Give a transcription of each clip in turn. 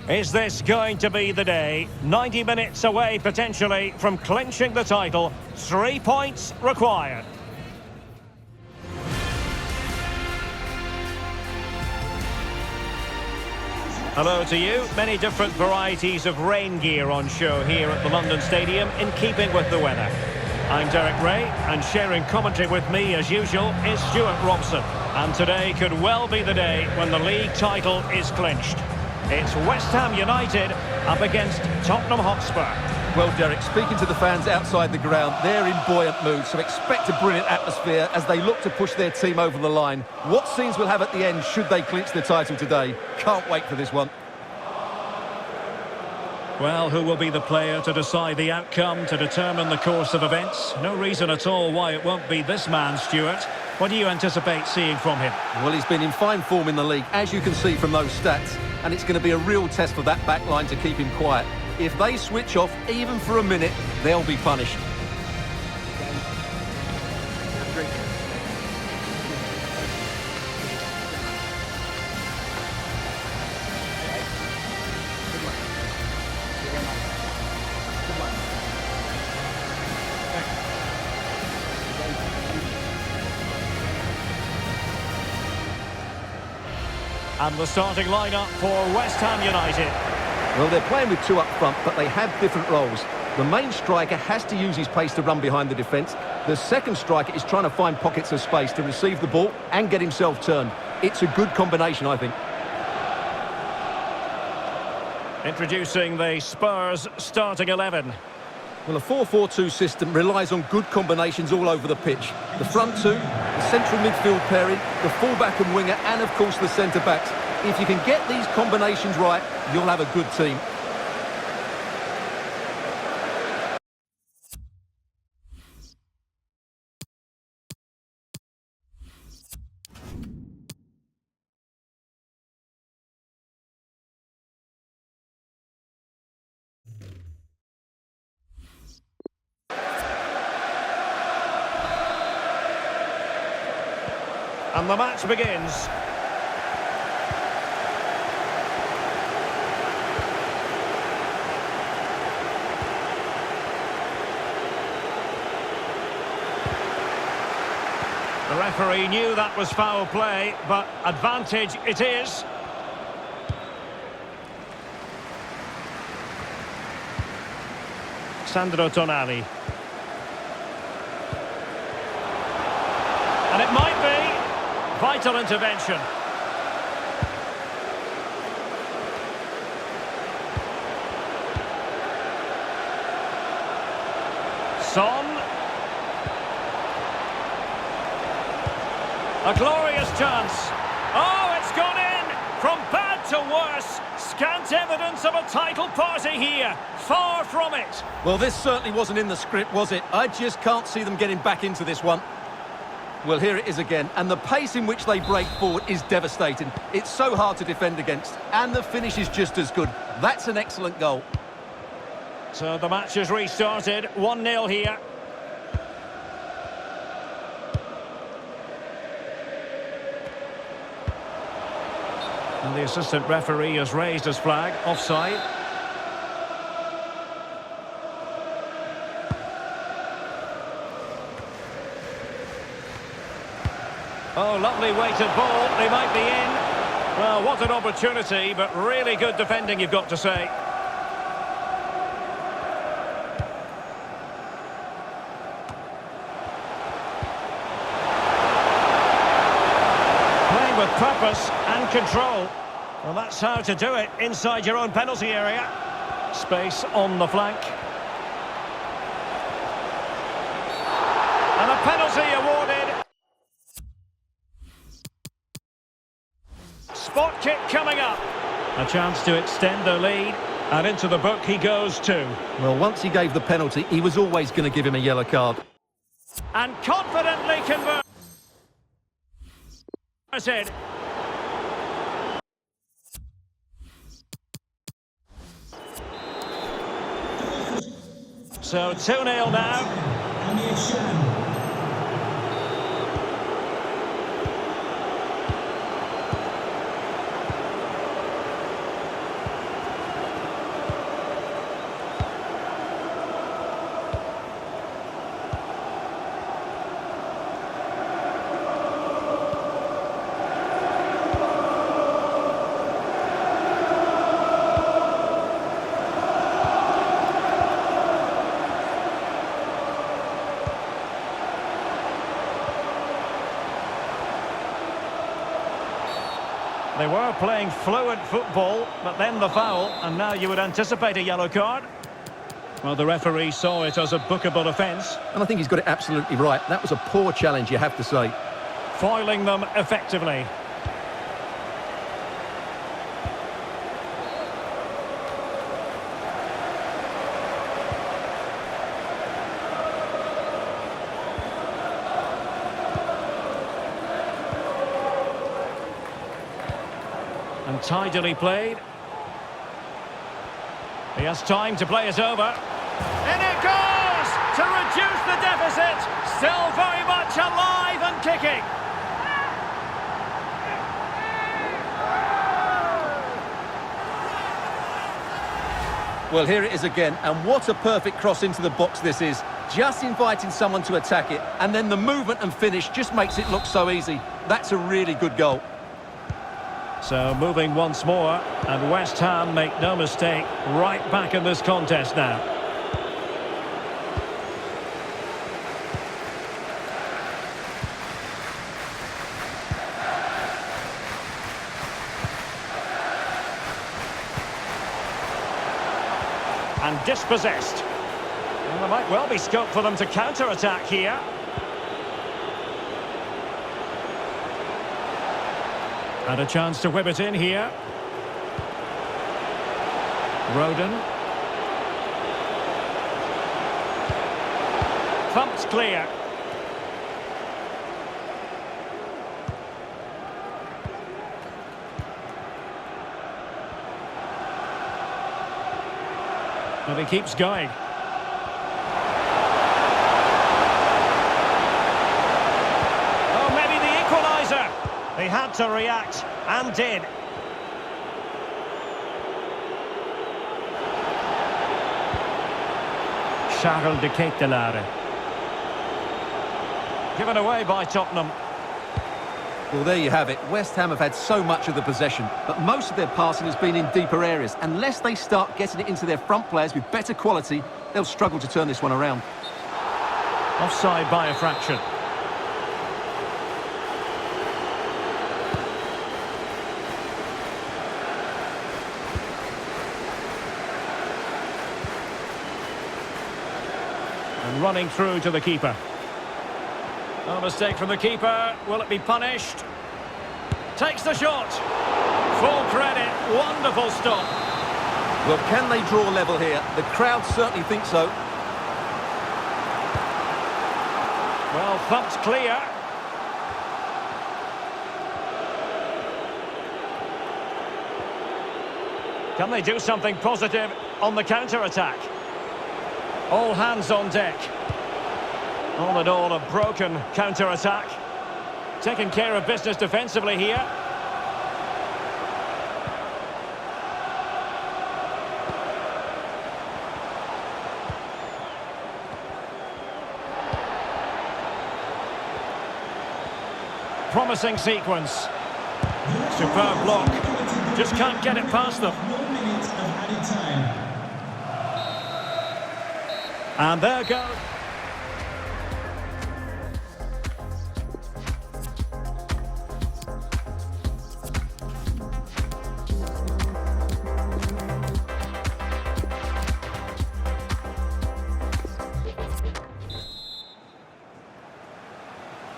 Is this going to be the day? 90 minutes away, potentially, from clinching the title. 3 points required. Hello to you. Many different varieties of rain gear on show here at the London Stadium, in keeping with the weather. I'm Derek Ray, and sharing commentary with me, as usual, is Stuart Robson. And today could well be the day when the league title is clinched. It's West Ham United up against Tottenham Hotspur. Well, Derek, speaking to the fans outside the ground, they're in buoyant mood, so expect a brilliant atmosphere as they look to push their team over the line. What scenes we'll have at the end should they clinch the title today? Can't wait for this one. Well, who will be the player to decide the outcome, to determine the course of events? No reason at all why it won't be this man, Stuart. What do you anticipate seeing from him? Well, he's been in fine form in the league, as you can see from those stats, and it's going to be a real test for that back line to keep him quiet. If they switch off, even for a minute, they'll be punished. And the starting lineup for West Ham United. Well, they're playing with two up front, but they have different roles. The main striker has to use his pace to run behind the defence. The second striker is trying to find pockets of space to receive the ball and get himself turned. It's a good combination, I think. Introducing the Spurs starting 11. Well, a 4-4-2 system relies on good combinations all over the pitch. The front two, the central midfield pairing, the fullback and winger, and of course the centre-backs. If you can get these combinations right, you'll have a good team. And the match begins. The referee knew that was foul play, but advantage it is. Sandro Tonali. And it might be. Vital intervention. Son. A glorious chance. Oh, it's gone in! From bad to worse. Scant evidence of a title party here. Far from it. Well, this certainly wasn't in the script, was it? I just can't see them getting back into this one. Well, here it is again, and the pace in which they break forward is devastating. It's so hard to defend against, and the finish is just as good. That's an excellent goal. So the match has restarted, 1-0 here. And the assistant referee has raised his flag, offside. Oh, lovely weighted ball. They might be in. Well, what an opportunity, but really good defending, you've got to say. Playing with purpose and control. Well, that's how to do it inside your own penalty area. Space on the flank. And a penalty awarded. Spot kick coming up. A chance to extend their lead. And into the book he goes too. Well, once he gave the penalty, he was always going to give him a yellow card. And confidently converted. So 2-0 now. They were playing fluent football, but then the foul, and now you would anticipate a yellow card. Well, the referee saw it as a bookable offence. And I think he's got it absolutely right. That was a poor challenge, you have to say. Foiling them effectively. And tidily played. He has time to play it over. In it goes! To reduce the deficit. Still very much alive and kicking. Well, here it is again, and what a perfect cross into the box this is. Just inviting someone to attack it, and then the movement and finish just makes it look so easy. That's a really good goal. So moving once more, and West Ham, make no mistake, right back in this contest now. And dispossessed. Well, there might well be scope for them to counter-attack here. And a chance to whip it in here. Rodon. Thumped clear. And he keeps going. Oh, maybe the equaliser. They had to react, and did. Charles de Ketelaere. Given away by Tottenham. Well, there you have it. West Ham have had so much of the possession, but most of their passing has been in deeper areas. Unless they start getting it into their front players with better quality, they'll struggle to turn this one around. Offside by a fraction. And running through to the keeper. No mistake from the keeper. Will it be punished? Takes the shot. Full credit. Wonderful stop. Well, can they draw level here? The crowd certainly think so. Well, thumped clear. Can they do something positive on the counter-attack? All hands on deck. All in all, a broken counter-attack. Taking care of business defensively here. Promising sequence. Superb block. Just can't get it past them. And there goes.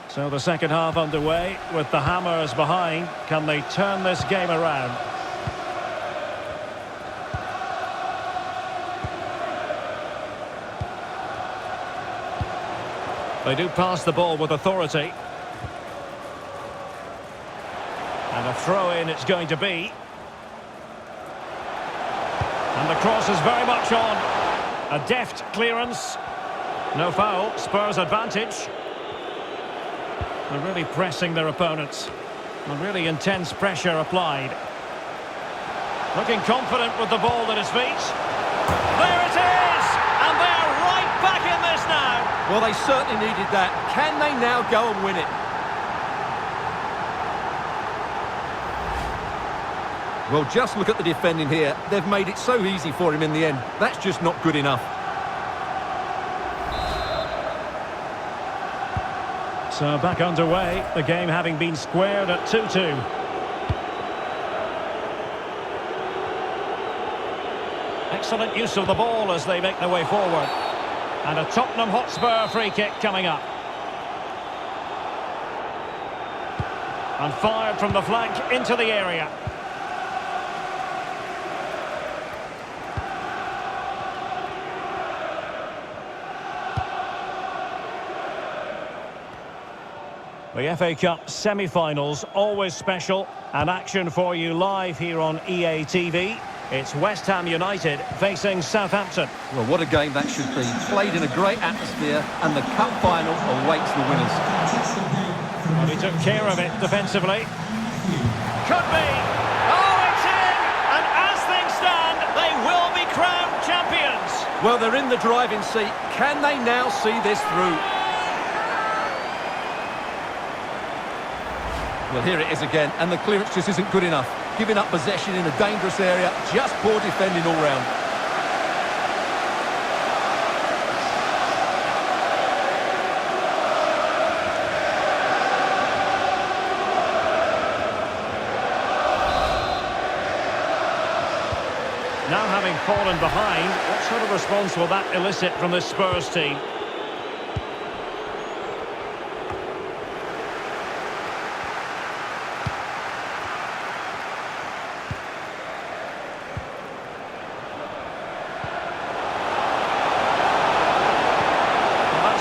So the second half underway with the Hammers behind. Can they turn this game around? They do pass the ball with authority. And a throw-in it's going to be. And the cross is very much on. A deft clearance. No foul. Spurs advantage. They're really pressing their opponents. And really intense pressure applied. Looking confident with the ball at his feet. There it is! And they're right back in this now. Well, they certainly needed that. Can they now go and win it? Well, just look at the defending here. They've made it so easy for him in the end. That's just not good enough. So back underway, the game having been squared at 2-2. Excellent use of the ball as they make their way forward. And a Tottenham Hotspur free kick coming up. And fired from the flank into the area. The FA Cup semi-finals, always special, and action for you live here on EA TV. It's West Ham United facing Southampton. Well, what a game that should be. Played in a great atmosphere, and the cup final awaits the winners. Well, he took care of it defensively. Could be. Oh, it's in! And as things stand, they will be crowned champions. Well, they're in the driving seat. Can they now see this through? Well, here it is again, and the clearance just isn't good enough. Giving up possession in a dangerous area, just poor defending all round. Now having fallen behind, what sort of response will that elicit from this Spurs team?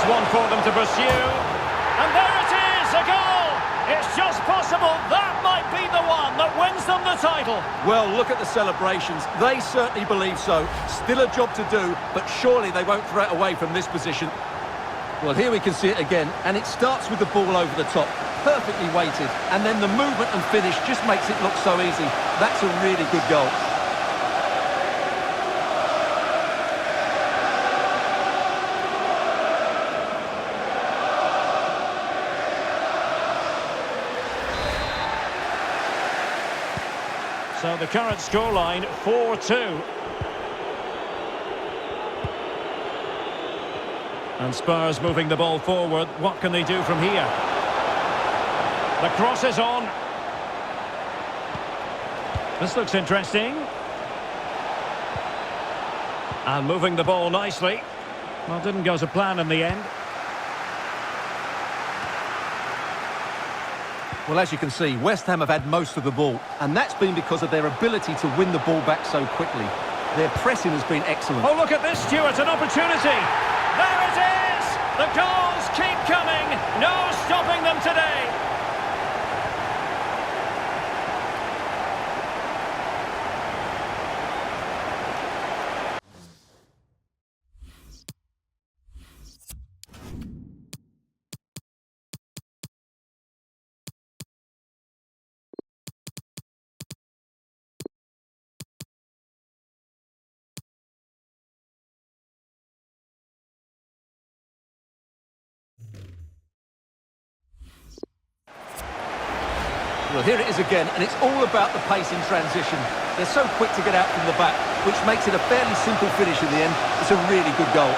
One for them to pursue, and there it is, a goal! It's just possible that might be the one that wins them the title. Well, look at the celebrations. They certainly believe so. Still a job to do, but surely they won't throw it away from this position. Well, here we can see it again, and it starts with the ball over the top, perfectly weighted, and then the movement and finish just makes it look so easy. That's a really good goal. So the current scoreline, 4-2. And Spurs moving the ball forward. What can they do from here? The cross is on. This looks interesting. And moving the ball nicely. Well, didn't go to plan in the end. Well, as you can see, West Ham have had most of the ball, and that's been because of their ability to win the ball back so quickly. Their pressing has been excellent. Oh, look at this, Stuart, an opportunity. There it is! The goals keep coming. No stopping them today. Well, here it is again, and it's all about the pace in transition. They're so quick to get out from the back, which makes it a fairly simple finish in the end. It's a really good goal.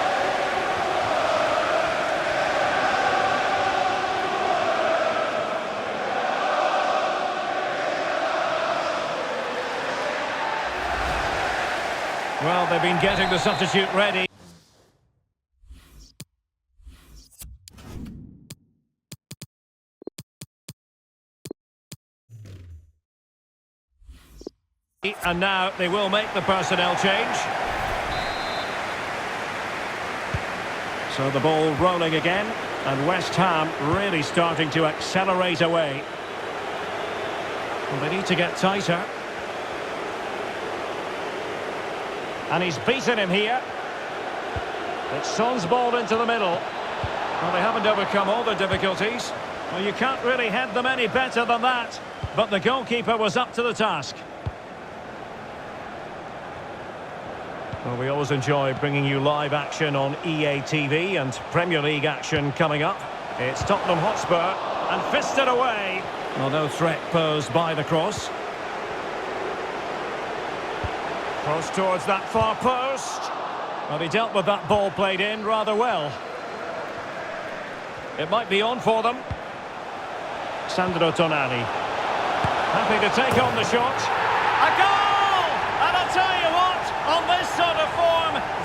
Well, they've been getting the substitute ready. And now they will make the personnel change. So the ball rolling again, and West Ham really starting to accelerate away. Well, they need to get tighter. And he's beaten him here. It's Son's ball into the middle. Well, they haven't overcome all the difficulties. Well, you can't really head them any better than that. But the goalkeeper was up to the task. Well, we always enjoy bringing you live action on EA TV, and Premier League action coming up. It's Tottenham Hotspur, and fisted away. Well, no threat posed by the cross. Cross towards that far post. Well, he dealt with that ball played in rather well. It might be on for them. Sandro Tonali. Happy to take on the shot. A goal! And I'll tell you what, on this this sort of form,